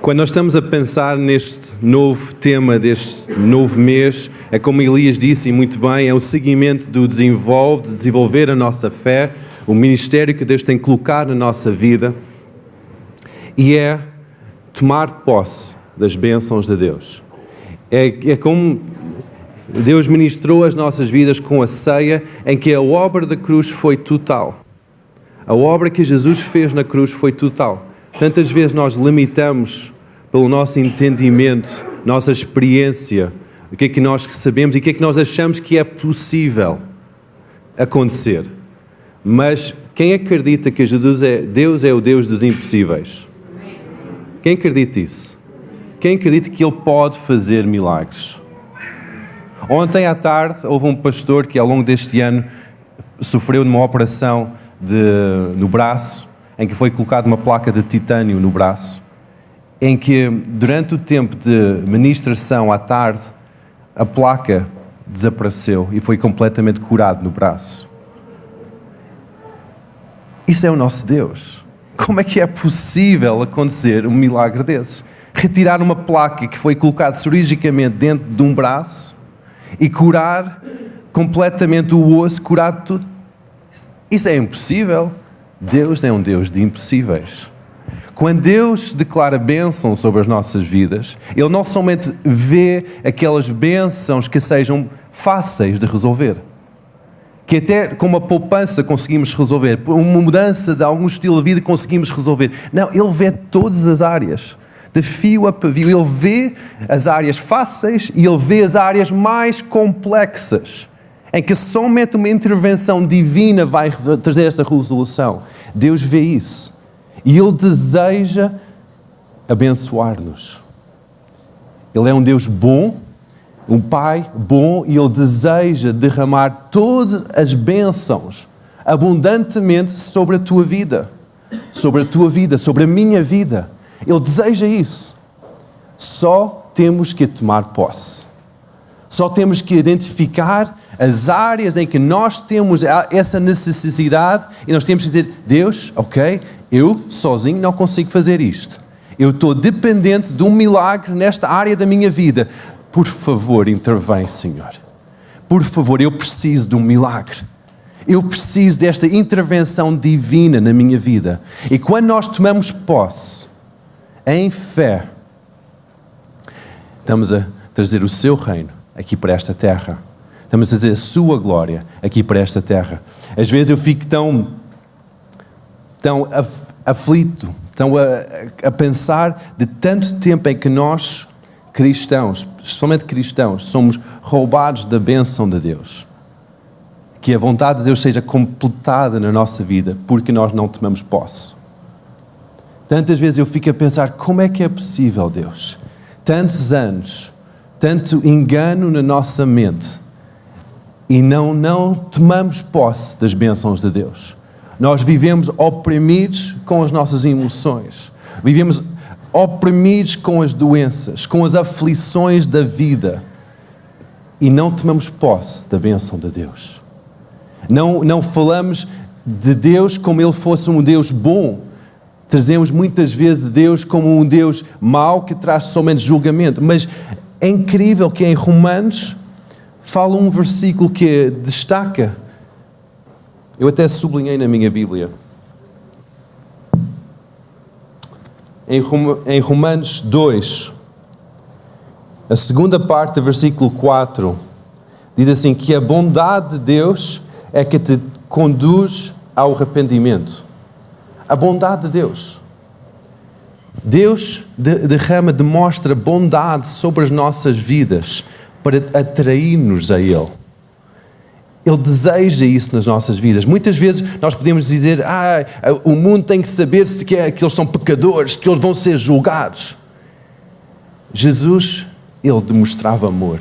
Quando nós estamos a pensar neste novo tema, deste novo mês, é como Elias disse, e muito bem, é o seguimento de desenvolver a nossa fé, o ministério que Deus tem colocado na nossa vida, e é tomar posse das bênçãos de Deus. É como Deus ministrou as nossas vidas com a ceia, em que a obra da cruz foi total. A obra que Jesus fez na cruz foi total. Tantas vezes nós limitamos pelo nosso entendimento, nossa experiência, o que é que nós sabemos e o que é que nós achamos que é possível acontecer. Mas quem acredita que Deus é o Deus dos impossíveis? Quem acredita isso? Quem acredita que Ele pode fazer milagres? Ontem à tarde houve um pastor que ao longo deste ano sofreu numa operação no braço, em que foi colocada uma placa de titânio no braço, em que durante o tempo de ministração à tarde, a placa desapareceu e foi completamente curado no braço. Isso é o nosso Deus. Como é que é possível acontecer um milagre desses? Retirar uma placa que foi colocada cirurgicamente dentro de um braço e curar completamente o osso, curar tudo. Isso é impossível. Deus é um Deus de impossíveis. Quando Deus declara bênção sobre as nossas vidas, Ele não somente vê aquelas bênçãos que sejam fáceis de resolver, que até com uma poupança conseguimos resolver, uma mudança de algum estilo de vida conseguimos resolver. Não, Ele vê todas as áreas, de fio a pavio. Ele vê as áreas fáceis e Ele vê as áreas mais complexas, em que somente uma intervenção divina vai trazer essa resolução. Deus vê isso. E Ele deseja abençoar-nos. Ele é um Deus bom, um Pai bom, e Ele deseja derramar todas as bênçãos abundantemente sobre a tua vida, sobre a minha vida. Ele deseja isso. Só temos que tomar posse. Só temos que identificar as áreas em que nós temos essa necessidade e nós temos que dizer: Deus, ok, eu sozinho não consigo fazer isto. Eu estou dependente de um milagre nesta área da minha vida. Por favor, intervém, Senhor. Por favor, eu preciso de um milagre. Eu preciso desta intervenção divina na minha vida. E quando nós tomamos posse, em fé, estamos a trazer o seu reino aqui para esta terra. Estamos a trazer a sua glória aqui para esta terra. Às vezes eu fico tão aflito, tão a pensar de tanto tempo em que nós, cristãos, especialmente cristãos, somos roubados da bênção de Deus. Que a vontade de Deus seja completada na nossa vida, porque nós não tomamos posse. Tantas vezes eu fico a pensar: como é que é possível, Deus? Tantos anos, tanto engano na nossa mente, e não tomamos posse das bênçãos de Deus. Nós vivemos oprimidos com as nossas emoções. Vivemos oprimidos com as doenças, com as aflições da vida. E não tomamos posse da bênção de Deus. Não falamos de Deus como Ele fosse um Deus bom. Trazemos muitas vezes Deus como um Deus mau que traz somente julgamento. Mas é incrível que em Romanos fala um versículo que destaca. Eu até sublinhei na minha Bíblia. Em Romanos 2, a segunda parte do versículo 4, diz assim: que a bondade de Deus é que te conduz ao arrependimento. A bondade de Deus. Deus demonstra bondade sobre as nossas vidas para atrair-nos a Ele. Ele deseja isso nas nossas vidas. Muitas vezes nós podemos dizer: o mundo tem que saber que eles são pecadores, que eles vão ser julgados. Jesus, Ele demonstrava amor.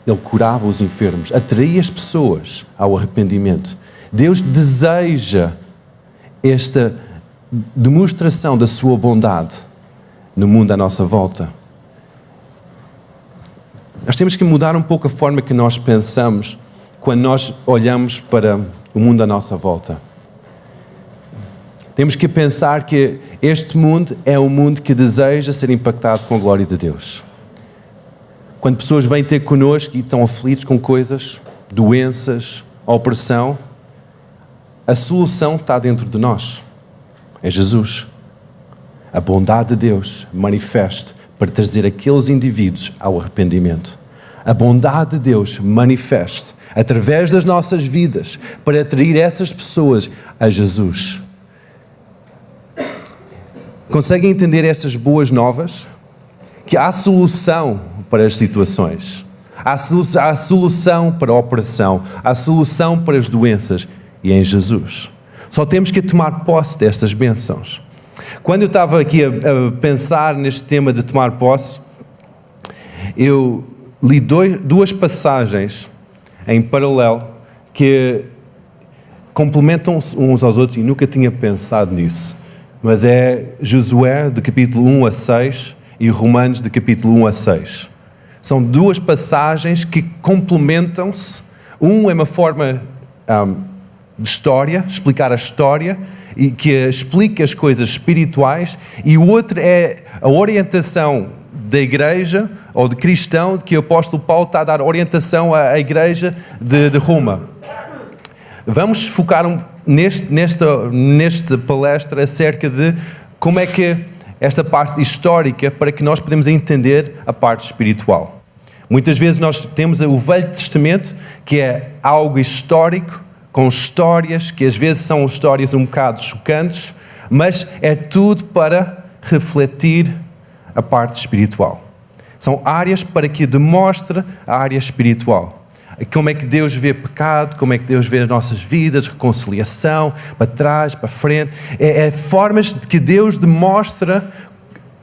Ele curava os enfermos, atraía as pessoas ao arrependimento. Deus deseja esta demonstração da sua bondade no mundo à nossa volta. Nós temos que mudar um pouco a forma que nós pensamos quando nós olhamos para o mundo à nossa volta. Temos que pensar que este mundo é um mundo que deseja ser impactado com a glória de Deus. Quando pessoas vêm ter connosco e estão aflitos com coisas, doenças, opressão, a solução está dentro de nós. É Jesus. A bondade de Deus manifesta para trazer aqueles indivíduos ao arrependimento. A bondade de Deus manifesta através das nossas vidas para atrair essas pessoas a Jesus. Conseguem entender estas boas novas? Que há solução para as situações. Há solução para a opressão. Há solução para as doenças. E é em Jesus. Só temos que tomar posse destas bênçãos. Quando eu estava aqui a pensar neste tema de tomar posse, eu li duas passagens em paralelo que complementam-se uns aos outros e nunca tinha pensado nisso. Mas é Josué, do capítulo 1 a 6, e Romanos, do capítulo 1 a 6. São duas passagens que complementam-se. Um é uma forma de história, explicar a história, e que explica as coisas espirituais, e o outro é a orientação da igreja, ou de cristão, que o apóstolo Paulo está a dar orientação à igreja de Roma. Vamos focar nesta palestra acerca de como é que esta parte histórica, para que nós podemos entender a parte espiritual. Muitas vezes nós temos o Velho Testamento, que é algo histórico, com histórias que às vezes são histórias um bocado chocantes, mas é tudo para refletir a parte espiritual. São áreas para que demonstre a área espiritual. Como é que Deus vê pecado, como é que Deus vê as nossas vidas, reconciliação, para trás, para frente. É formas de que Deus demonstra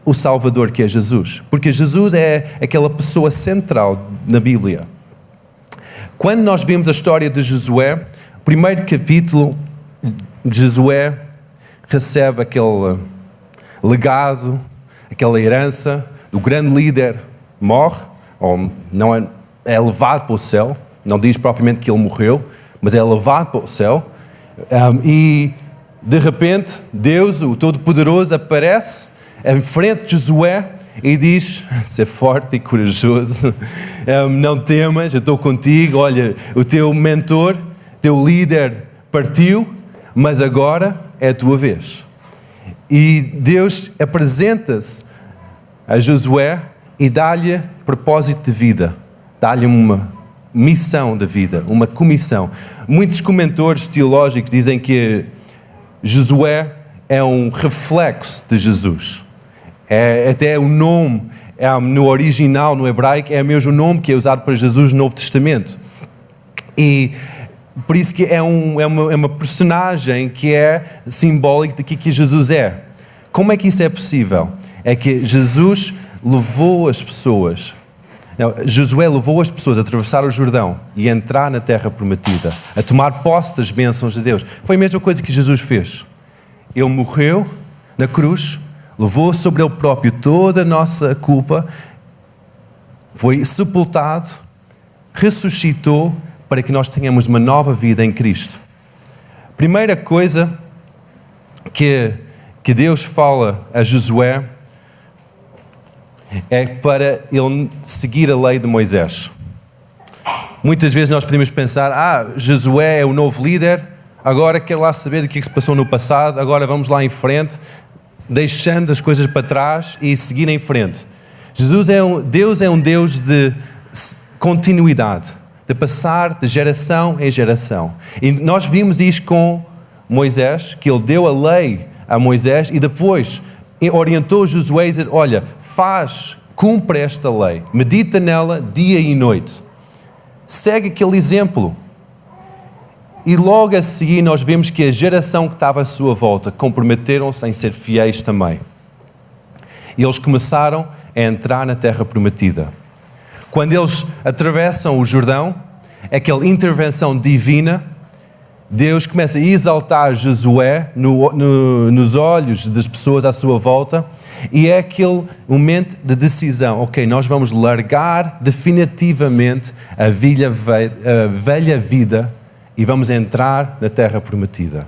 o Salvador, que é Jesus. Porque Jesus é aquela pessoa central na Bíblia. Quando nós vimos a história de Josué, o primeiro capítulo, Josué recebe aquele legado, aquela herança, o grande líder morre, ou não é levado para o céu, não diz propriamente que ele morreu, mas é levado para o céu, e de repente Deus, o Todo-Poderoso, aparece em frente de Josué e diz: ser forte e corajoso, não temas, eu estou contigo, olha, o teu mentor, teu líder partiu, mas agora é a tua vez. E Deus apresenta-se a Josué e dá-lhe propósito de vida, dá-lhe uma missão de vida, uma comissão. Muitos comentadores teológicos dizem que Josué é um reflexo de Jesus. Até o nome, no original, no hebraico, é mesmo o nome que é usado para Jesus no Novo Testamento. E por isso que é uma personagem que é simbólica de que Jesus é. Como é que isso é possível? É que Jesus levou as pessoas, Josué levou as pessoas a atravessar o Jordão e a entrar na terra prometida, a tomar posse das bênçãos de Deus. Foi a mesma coisa que Jesus fez. Ele morreu na cruz, levou sobre ele próprio toda a nossa culpa, foi sepultado, ressuscitou para que nós tenhamos uma nova vida em Cristo. Primeira coisa que Deus fala a Josué é para ele seguir a lei de Moisés. Muitas vezes nós podemos pensar: Josué é o novo líder, agora quer lá saber do que se passou no passado, agora vamos lá em frente, deixando as coisas para trás e seguir em frente. Deus é um Deus de continuidade, de passar de geração em geração. E nós vimos isso com Moisés, que ele deu a lei a Moisés e depois orientou Josué a dizer: olha, cumpre esta lei, medita nela dia e noite, segue aquele exemplo. E logo a seguir nós vemos que a geração que estava à sua volta comprometeram-se em ser fiéis também. E eles começaram a entrar na terra prometida. Quando eles atravessam o Jordão, aquela intervenção divina, Deus começa a exaltar Josué nos olhos das pessoas à sua volta, e é aquele momento de decisão. Ok, nós vamos largar definitivamente a velha vida e vamos entrar na terra prometida.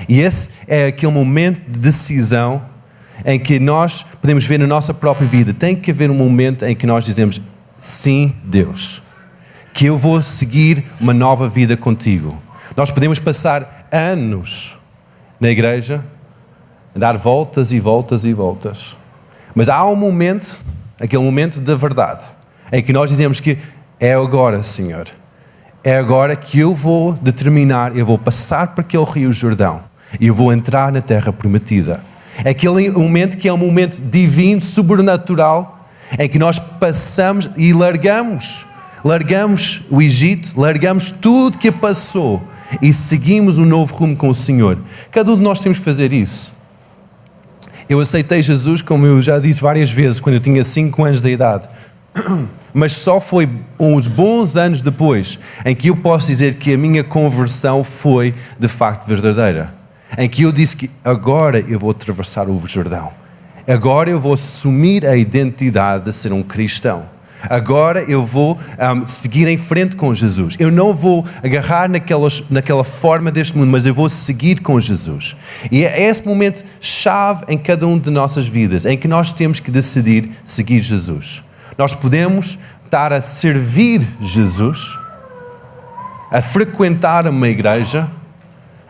E esse é aquele momento de decisão em que nós podemos ver na nossa própria vida. Tem que haver um momento em que nós dizemos, sim, Deus, que eu vou seguir uma nova vida contigo. Nós podemos passar anos na igreja, dar voltas e voltas e voltas. Mas há um momento, aquele momento da verdade, em que nós dizemos que é agora, Senhor. É agora que eu vou determinar, eu vou passar por aquele rio Jordão e eu vou entrar na terra prometida. É aquele momento que é um momento divino, sobrenatural, em que nós passamos e largamos o Egito, largamos tudo que passou e seguimos um novo rumo com o Senhor. Cada um de nós temos que fazer isso. Eu aceitei Jesus, como eu já disse várias vezes, quando eu tinha 5 anos de idade. Mas só foi uns bons anos depois em que eu posso dizer que a minha conversão foi de facto verdadeira. Em que eu disse que agora eu vou atravessar o Jordão. Agora eu vou assumir a identidade de ser um cristão. Agora eu vou seguir em frente com Jesus. Eu não vou agarrar naquela forma deste mundo, mas eu vou seguir com Jesus. E é esse momento chave em cada uma de nossas vidas, em que nós temos que decidir seguir Jesus. Nós podemos estar a servir Jesus, a frequentar uma igreja,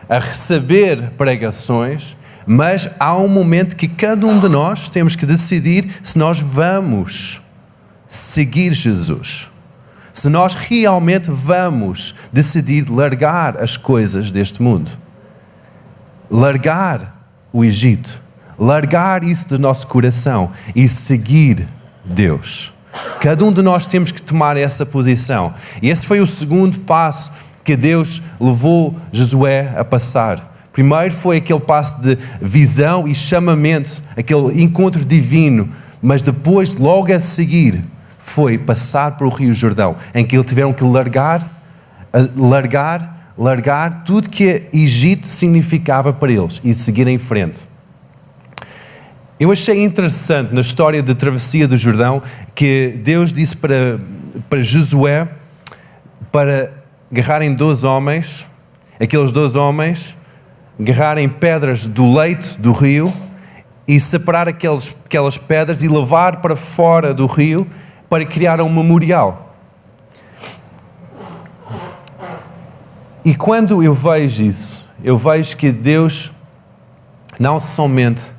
a receber pregações, mas há um momento que cada um de nós temos que decidir se nós vamos seguir Jesus. Se nós realmente vamos decidir largar as coisas deste mundo. Largar o Egito. Largar isso do nosso coração e seguir Deus. Cada um de nós temos que tomar essa posição. E esse foi o segundo passo que Deus levou Josué a passar. Primeiro foi aquele passo de visão e chamamento, aquele encontro divino, mas depois, logo a seguir, foi passar para o Rio Jordão, em que eles tiveram que largar tudo que Egito significava para eles e seguir em frente. Eu achei interessante na história da travessia do Jordão que Deus disse para Josué para agarrarem 2 homens, aqueles 2 homens agarrarem pedras do leito do rio e separar aquelas pedras e levar para fora do rio para criar um memorial. E quando eu vejo isso, eu vejo que Deus não somente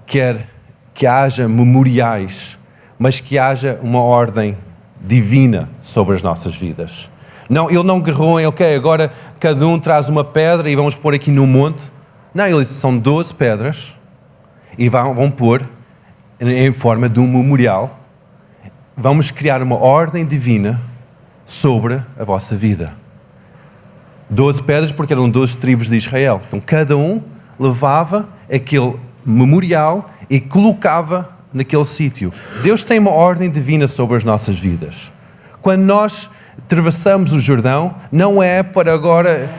quer que haja memoriais, mas que haja uma ordem divina sobre as nossas vidas. Não, Ele não agarrou em, ok, agora cada um traz uma pedra e vamos pôr aqui no monte. Não, Ele disse, são 12 pedras e vão pôr em forma de um memorial. Vamos criar uma ordem divina sobre a vossa vida. 12 pedras porque eram 12 tribos de Israel. Então cada um levava aquele memorial e colocava naquele sítio. Deus tem uma ordem divina sobre as nossas vidas. Quando nós atravessamos o Jordão, não é para agora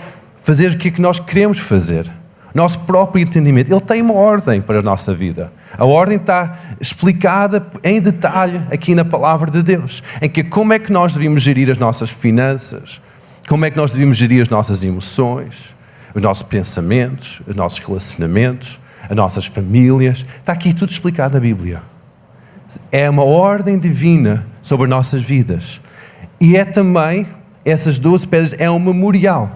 fazer o que nós queremos fazer. Nosso próprio entendimento. Ele tem uma ordem para a nossa vida. A ordem está explicada em detalhe aqui na palavra de Deus. Em que como é que nós devemos gerir as nossas finanças, como é que nós devemos gerir as nossas emoções, os nossos pensamentos, os nossos relacionamentos, as nossas famílias. Está aqui tudo explicado na Bíblia. É uma ordem divina sobre as nossas vidas. E é também, essas 12 pedras, é um memorial.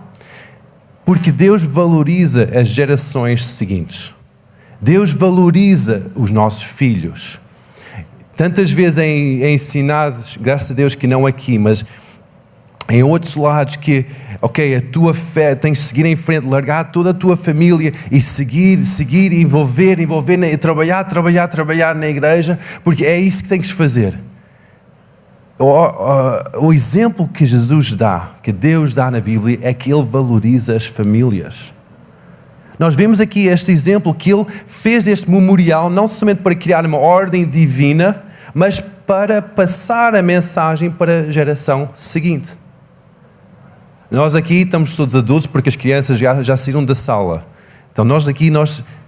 Porque Deus valoriza as gerações seguintes. Deus valoriza os nossos filhos. Tantas vezes é ensinado, graças a Deus que não aqui, mas em outros lados que, ok, a tua fé, tens de seguir em frente, largar toda a tua família e seguir, envolver, e trabalhar na igreja, porque é isso que tens de fazer. O exemplo que Jesus dá, que Deus dá na Bíblia, é que Ele valoriza as famílias. Nós vemos aqui este exemplo que Ele fez este memorial não somente para criar uma ordem divina, mas para passar a mensagem para a geração seguinte. Nós aqui estamos todos adultos porque as crianças já saíram da sala. Então nós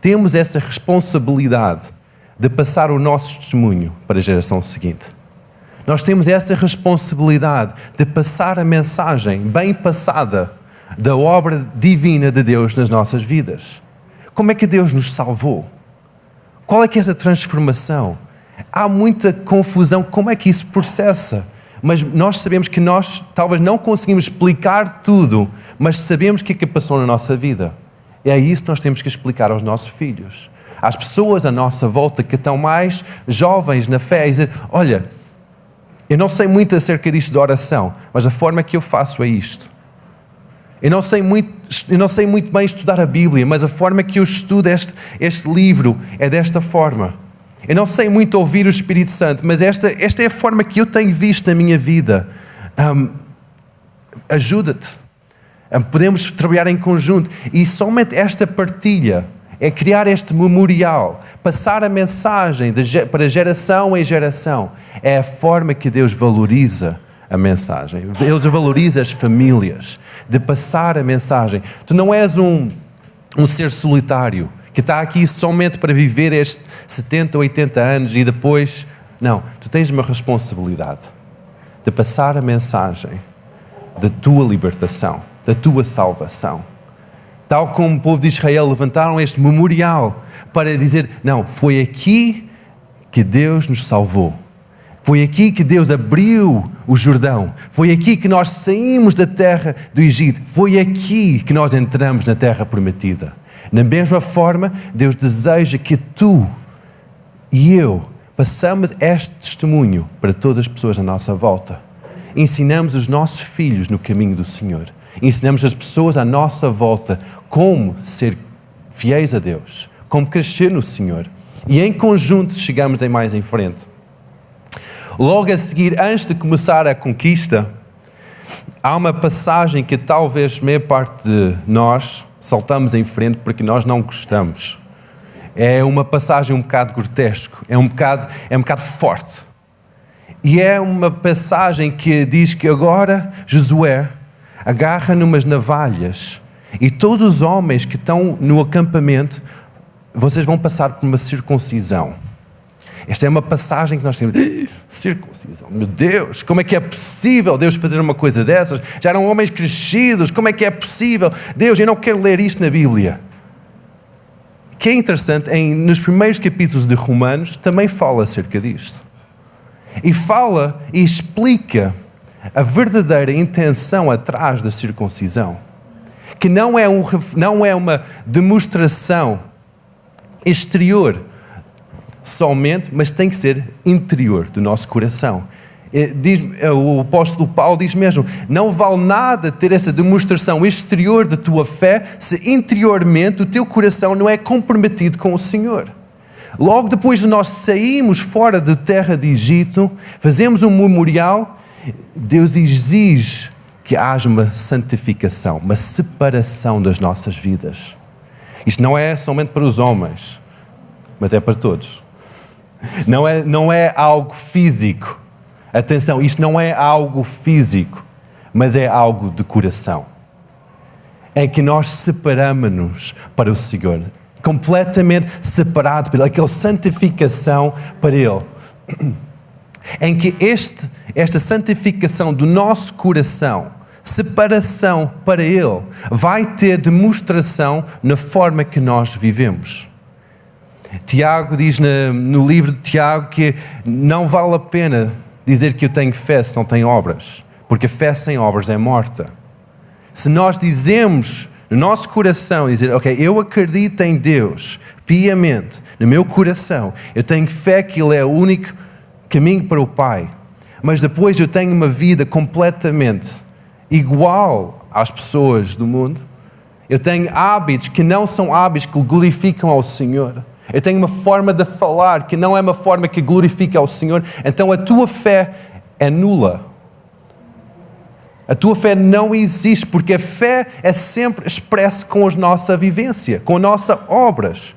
temos essa responsabilidade de passar o nosso testemunho para a geração seguinte. Nós temos essa responsabilidade de passar a mensagem bem passada da obra divina de Deus nas nossas vidas. Como é que Deus nos salvou? Qual é que é essa transformação? Há muita confusão, como é que isso processa? Mas nós sabemos que nós talvez não conseguimos explicar tudo, mas sabemos o que é que passou na nossa vida. E é isso que nós temos que explicar aos nossos filhos. Às pessoas à nossa volta que estão mais jovens na fé, e dizer, olha, eu não sei muito acerca disto de oração, mas a forma que eu faço é isto. Eu não sei muito bem estudar a Bíblia, mas a forma que eu estudo este livro é desta forma. Eu não sei muito ouvir o Espírito Santo, mas esta é a forma que eu tenho visto na minha vida. Ajuda-te. Podemos trabalhar em conjunto. E somente esta partilha é criar este memorial, passar a mensagem para geração em geração. É a forma que Deus valoriza a mensagem. Deus valoriza as famílias, de passar a mensagem. Tu não és um ser solitário, que está aqui somente para viver estes 70 ou 80 anos e depois... Não, tu tens uma responsabilidade de passar a mensagem da tua libertação, da tua salvação. Tal como o povo de Israel levantaram este memorial para dizer, não, foi aqui que Deus nos salvou. Foi aqui que Deus abriu o Jordão. Foi aqui que nós saímos da terra do Egito. Foi aqui que nós entramos na terra prometida. Na mesma forma, Deus deseja que tu e eu passamos este testemunho para todas as pessoas à nossa volta. Ensinamos os nossos filhos no caminho do Senhor. Ensinamos as pessoas à nossa volta como ser fiéis a Deus, como crescer no Senhor. E em conjunto chegamos mais em frente. Logo a seguir, antes de começar a conquista, há uma passagem que talvez meia parte de nós saltamos em frente porque nós não gostamos. É uma passagem um bocado grotesco, é um bocado forte. E é uma passagem que diz que agora Josué agarra numas navalhas e todos os homens que estão no acampamento, vocês vão passar por uma circuncisão. Esta é uma passagem que nós temos. Circuncisão. Meu Deus, como é que é possível Deus fazer uma coisa dessas? Já eram homens crescidos, como é que é possível? Deus, eu não quero ler isto na Bíblia. O que é interessante, nos primeiros capítulos de Romanos, também fala acerca disto. E fala e explica a verdadeira intenção atrás da circuncisão. Que não é uma demonstração exterior somente, mas tem que ser interior do nosso coração. O apóstolo Paulo diz mesmo, não vale nada ter essa demonstração exterior da tua fé se interiormente o teu coração não é comprometido com o Senhor. Logo depois de nós sairmos fora da terra de Egito, fazemos um memorial, Deus exige que haja uma santificação, uma separação das nossas vidas. Isto não é somente para os homens, mas é para todos. Não é algo físico. Atenção, isto não é algo físico, mas é algo de coração. É que nós separamos-nos para o Senhor. Completamente separado por Ele. Aquela santificação para Ele. Em que esta santificação do nosso coração, separação para Ele, vai ter demonstração na forma que nós vivemos. Tiago diz no livro de Tiago que não vale a pena dizer que eu tenho fé se não tenho obras, porque a fé sem obras é morta. Se nós dizemos no nosso coração, dizer, ok, eu acredito em Deus piamente, no meu coração, eu tenho fé que Ele é o único caminho para o Pai, mas depois eu tenho uma vida completamente igual às pessoas do mundo, eu tenho hábitos que não são hábitos que glorificam ao Senhor, eu tenho uma forma de falar que não é uma forma que glorifica ao Senhor, então a tua fé é nula. A tua fé não existe, porque a fé é sempre expressa com a nossa vivência, com as nossas obras.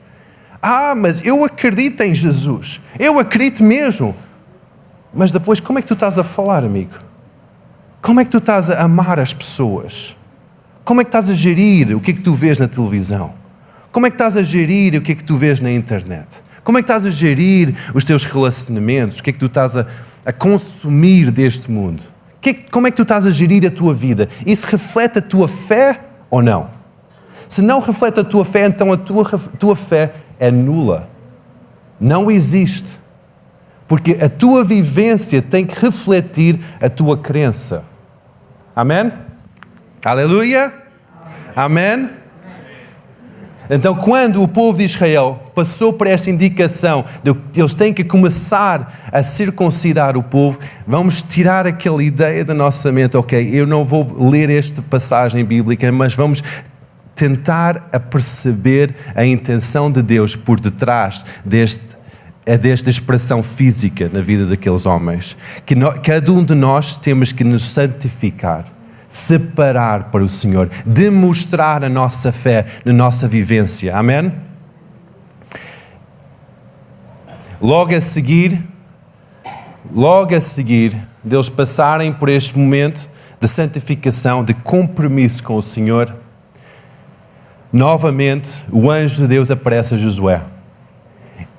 Mas eu acredito em Jesus, eu acredito mesmo. Mas depois, como é que tu estás a falar, amigo? Como é que tu estás a amar as pessoas? Como é que estás a gerir o que é que tu vês na televisão? Como é que estás a gerir o que é que tu vês na internet? Como é que estás a gerir os teus relacionamentos? O que é que tu estás a consumir deste mundo? Como é que tu estás a gerir a tua vida? Isso reflete a tua fé ou não? Se não reflete a tua fé, então a tua fé é nula. Não existe. Porque a tua vivência tem que refletir a tua crença. Amém? Aleluia? Amém? Então, quando o povo de Israel passou por esta indicação de que eles têm que começar a circuncidar o povo, vamos tirar aquela ideia da nossa mente, ok, eu não vou ler esta passagem bíblica, mas vamos tentar a perceber a intenção de Deus por detrás desta expressão física na vida daqueles homens. Que cada um de nós temos que nos santificar, separar para o Senhor, demonstrar a nossa fé na nossa vivência. Amém? Logo a seguir, deles passarem por este momento de santificação, de compromisso com o Senhor, novamente o anjo de Deus aparece a Josué.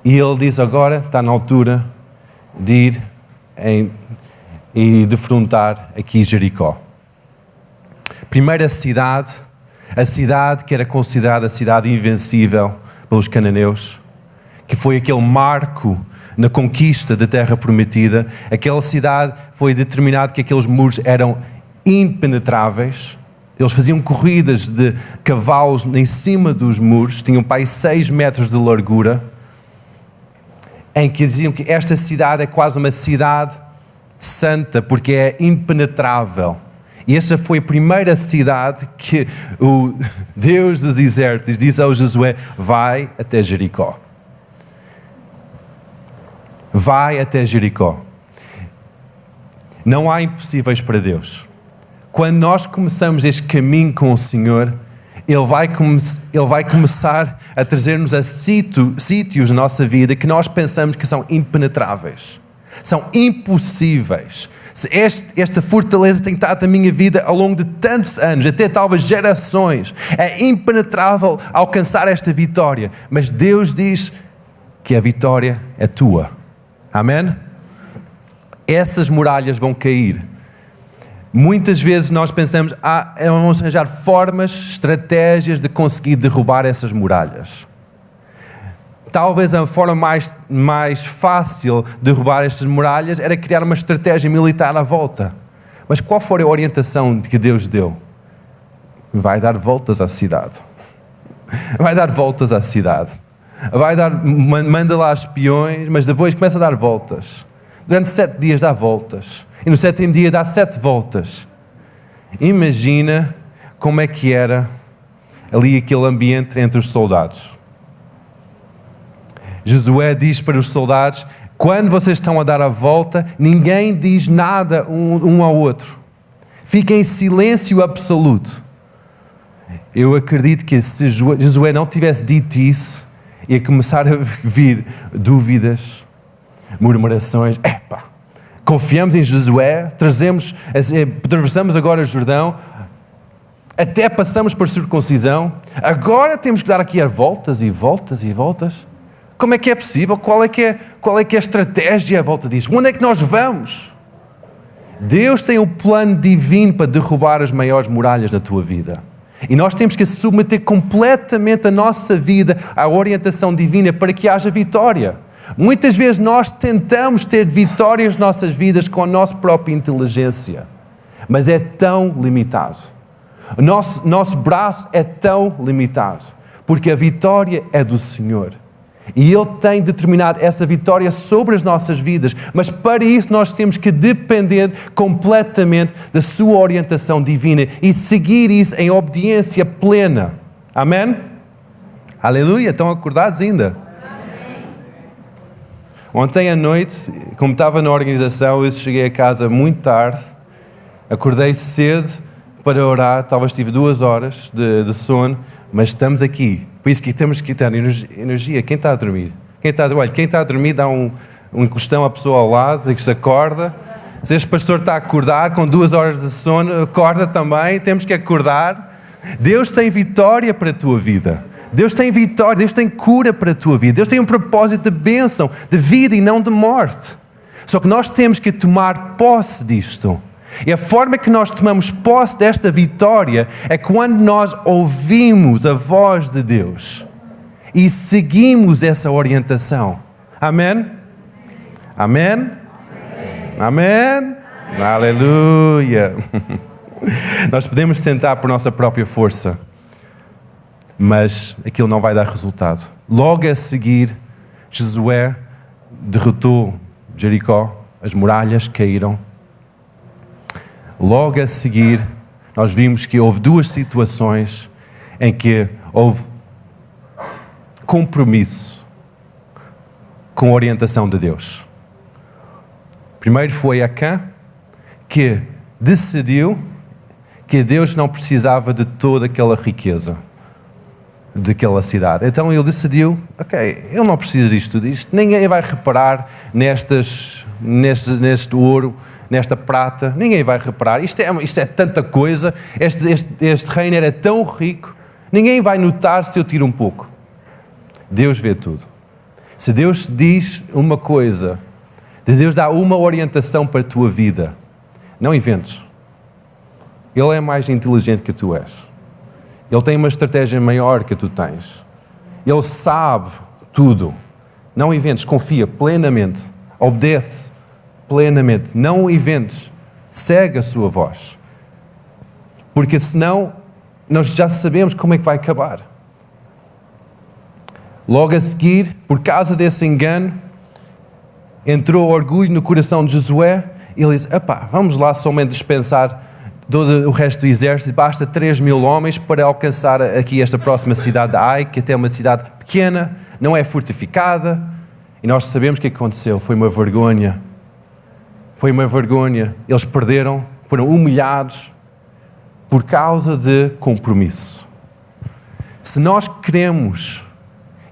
E ele diz: agora está na altura de ir e defrontar aqui Jericó. Primeira cidade, a cidade que era considerada a cidade invencível pelos cananeus, que foi aquele marco na conquista da terra prometida. Aquela cidade foi determinado que aqueles muros eram impenetráveis. Eles faziam corridas de cavalos em cima dos muros, tinham para aí 6 metros de largura, em que diziam que esta cidade é quase uma cidade santa, porque é impenetrável. E essa foi a primeira cidade que o Deus dos exércitos disse ao Josué: vai até Jericó. Vai até Jericó. Não há impossíveis para Deus. Quando nós começamos este caminho com o Senhor, Ele vai começar a trazer-nos a sítios na nossa vida que nós pensamos que são impenetráveis. São impossíveis. Esta fortaleza tem estado na minha vida ao longo de tantos anos, até talvez gerações. É impenetrável alcançar esta vitória. Mas Deus diz que a vitória é tua. Amém? Essas muralhas vão cair. Muitas vezes nós pensamos, vamos arranjar formas, estratégias de conseguir derrubar essas muralhas. Talvez a forma mais fácil de derrubar estas muralhas era criar uma estratégia militar à volta. Mas qual foi a orientação que Deus deu? Vai dar voltas à cidade. Vai dar voltas à cidade. Manda lá espiões, mas depois começa a dar voltas. Durante 7 dias dá voltas. E no 7º dia dá 7 voltas. Imagina como é que era ali aquele ambiente entre os soldados. Josué diz para os soldados: quando vocês estão a dar a volta, ninguém diz nada um ao outro. Fiquem em silêncio absoluto. Eu acredito que se Josué não tivesse dito isso, ia começar a vir dúvidas, murmurações. Confiamos em Josué, atravessamos agora o Jordão, até passamos por circuncisão, agora temos que dar aqui as voltas e voltas e voltas. Como é que é possível? Qual é que é a estratégia à volta disto? Onde é que nós vamos? Deus tem um plano divino para derrubar as maiores muralhas na tua vida. E nós temos que submeter completamente a nossa vida à orientação divina para que haja vitória. Muitas vezes nós tentamos ter vitórias nas nossas vidas com a nossa própria inteligência, mas é tão limitado. O nosso braço é tão limitado, porque a vitória é do Senhor. E Ele tem determinado essa vitória sobre as nossas vidas, mas para isso nós temos que depender completamente da sua orientação divina e seguir isso em obediência plena. Amém? Aleluia, estão acordados ainda? Amém. Ontem à noite, como estava na organização, eu cheguei a casa muito tarde, acordei cedo para orar, talvez tive 2 horas de sono, mas estamos aqui. Por isso que temos que ter energia. Quem está a dormir? Quem está a dormir dá um encostão à pessoa ao lado, que se acorda. Se este pastor está a acordar com 2 horas de sono, acorda também, temos que acordar. Deus tem vitória para a tua vida. Deus tem vitória, Deus tem cura para a tua vida. Deus tem um propósito de bênção, de vida e não de morte. Só que nós temos que tomar posse disto. E a forma que nós tomamos posse desta vitória é quando nós ouvimos a voz de Deus e seguimos essa orientação. Amém? Amém? Amém? Aleluia! Nós podemos tentar por nossa própria força, mas aquilo não vai dar resultado. Logo a seguir, Josué derrotou Jericó, as muralhas caíram. Logo a seguir, nós vimos que houve duas situações em que houve compromisso com a orientação de Deus. Primeiro foi Acã, que decidiu que Deus não precisava de toda aquela riqueza daquela cidade. Então ele decidiu, ele não precisa disto tudo, ninguém vai reparar neste ouro, nesta prata, ninguém vai reparar, isto é tanta coisa, este reino era tão rico, ninguém vai notar se eu tiro um pouco. Deus vê tudo. Se Deus diz uma coisa, se Deus dá uma orientação para a tua vida, não inventes. Ele é mais inteligente que tu és. Ele tem uma estratégia maior que tu tens. Ele sabe tudo. Não inventes, confia plenamente. Obedece plenamente. Não inventes. Segue a sua voz. Porque senão, nós já sabemos como é que vai acabar. Logo a seguir, por causa desse engano, entrou orgulho no coração de Josué. E ele disse, vamos lá somente dispensar todo o resto do exército, basta 3.000 homens para alcançar aqui esta próxima cidade de Ai, que até é uma cidade pequena, não é fortificada, e nós sabemos o que aconteceu, foi uma vergonha, eles perderam, foram humilhados, por causa de compromisso. Se nós queremos,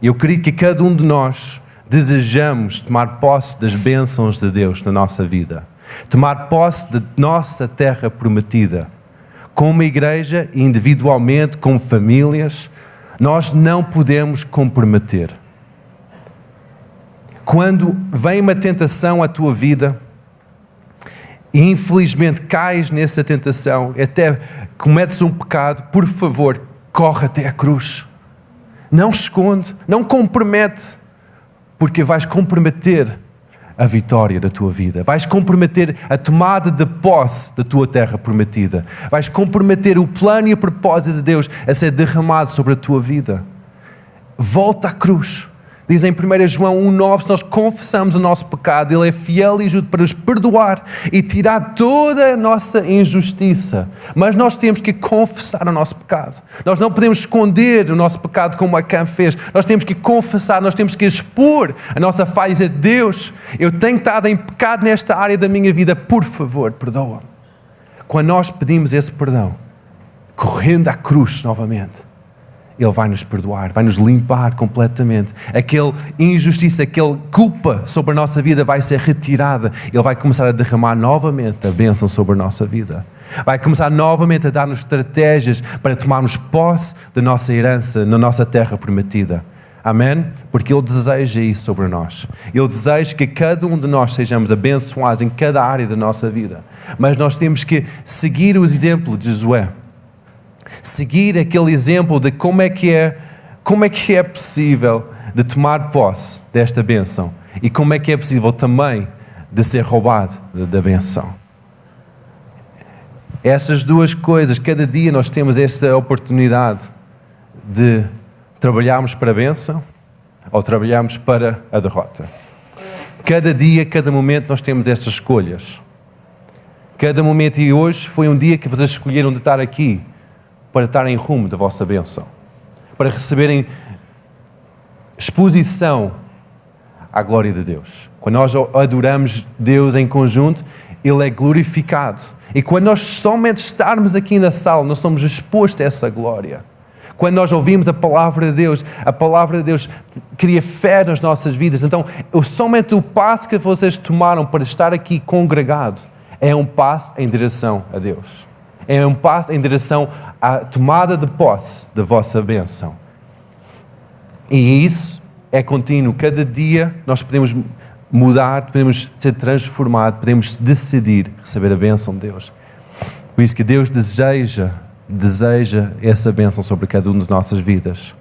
eu acredito que cada um de nós desejamos tomar posse das bênçãos de Deus na nossa vida, tomar posse de nossa terra prometida, como igreja, individualmente, como famílias, nós não podemos comprometer. Quando vem uma tentação à tua vida, e infelizmente cais nessa tentação, até cometes um pecado, por favor, corre até a cruz. Não esconde, não compromete, porque vais comprometer a vitória da tua vida. Vais comprometer a tomada de posse da tua terra prometida. Vais comprometer o plano e o propósito de Deus a ser derramado sobre a tua vida. Volta à cruz. Diz em 1 João 1,9, se nós confessamos o nosso pecado, Ele é fiel e justo para nos perdoar e tirar toda a nossa injustiça. Mas nós temos que confessar o nosso pecado. Nós não podemos esconder o nosso pecado como Acã fez. Nós temos que confessar, nós temos que expor a nossa falha e dizer, Deus, eu tenho estado em pecado nesta área da minha vida, por favor, perdoa-me. Quando nós pedimos esse perdão, correndo à cruz novamente, Ele vai nos perdoar, vai nos limpar completamente. Aquela injustiça, aquela culpa sobre a nossa vida vai ser retirada. Ele vai começar a derramar novamente a bênção sobre a nossa vida. Vai começar novamente a dar-nos estratégias para tomarmos posse da nossa herança na nossa terra prometida. Amém? Porque Ele deseja isso sobre nós. Ele deseja que cada um de nós sejamos abençoados em cada área da nossa vida. Mas nós temos que seguir o exemplo de Josué. Seguir aquele exemplo de como é que é possível de tomar posse desta bênção e como é que é possível também de ser roubado da bênção. Essas duas coisas, cada dia nós temos esta oportunidade de trabalharmos para a bênção ou trabalharmos para a derrota. Cada dia, cada momento nós temos estas escolhas. Cada momento, e hoje foi um dia que vocês escolheram de estar aqui para estarem em rumo da vossa bênção, para receberem exposição à glória de Deus. Quando nós adoramos Deus em conjunto, Ele é glorificado. E quando nós somente estarmos aqui na sala, nós somos expostos a essa glória. Quando nós ouvimos a palavra de Deus cria fé nas nossas vidas. Então, somente o passo que vocês tomaram para estar aqui congregado é um passo em direção a Deus. É um passo em direção à tomada de posse da vossa bênção. E isso é contínuo. Cada dia nós podemos mudar, podemos ser transformados, podemos decidir receber a bênção de Deus. Por isso que Deus deseja essa bênção sobre cada uma das nossas vidas.